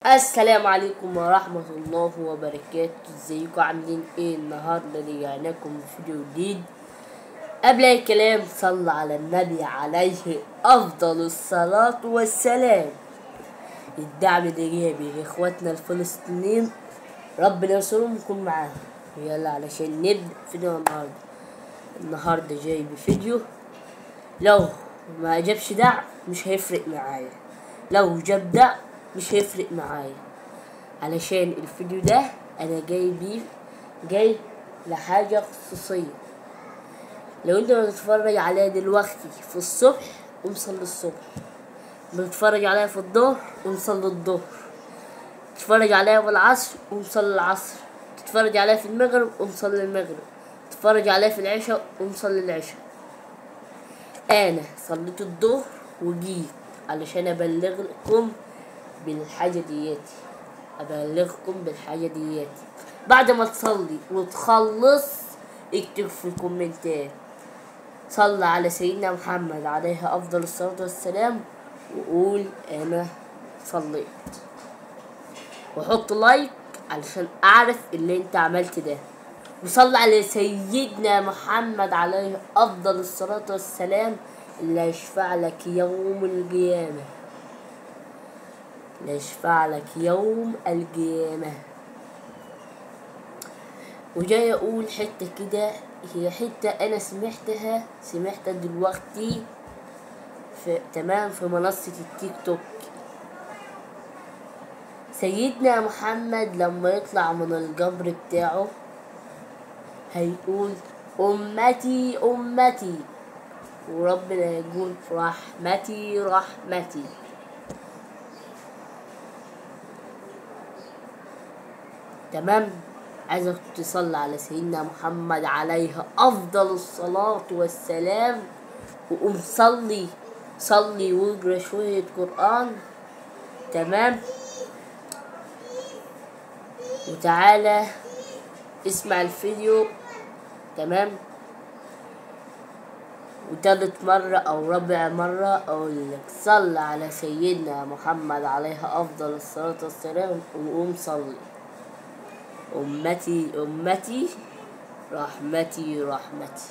السلام عليكم ورحمة الله وبركاته. ازيكم عاملين ايه؟ النهاردة رجعناكم بفيديو جديد. قبل اي كلام صلى على النبي عليه افضل الصلاة والسلام. الدعم الايجابي لاخواتنا الفلسطينيين، ربنا ينصرهم ويكون معاهم. يلا علشان نبدأ فيديو النهاردة جاي بفيديو لو ما جابش دعم مش هيفرق معايا، لو جاب دعم مش هيفرق معايا، علشان الفيديو ده انا جاي لحاجة خصوصية. لو انت بتتفرج عليها دلوقتي في الصبح قوم صلي الصبح، بتتفرج عليها في الظهر قوم صلي الظهر، تتفرج عليها في العصر قوم صلي العصر، تتفرج عليها في المغرب قوم صلي المغرب، تتفرج عليها في العشاء قوم صلي العشاء. انا صليت الظهر وجيت علشان ابلغكم بالحاجة دياتي. بعد ما تصلي وتخلص اكتب في الكومنتات صلى على سيدنا محمد عليه افضل الصلاة والسلام، وقول انا صليت، وحط لايك علشان اعرف اللي انت عملت ده، وصلى على سيدنا محمد عليه افضل الصلاة والسلام اللي هيشفع لك يوم القيامة. وجاي اقول حتة كده، هي حتة انا سمعتها دلوقتي في منصة التيك توك. سيدنا محمد لما يطلع من القبر بتاعه هيقول امتي امتي، وربنا يقول رحمتي رحمتي. تمام، عايزك تصلي على سيدنا محمد عليه افضل الصلاة والسلام، وقوم صلي واقرا شوية قرآن. تمام، وتعالى اسمع الفيديو. تمام، وتالت مرة او رابع مرة اقولك صلي على سيدنا محمد عليه افضل الصلاة والسلام وقوم صلي أمتي أمتي رحمتي رحمتي.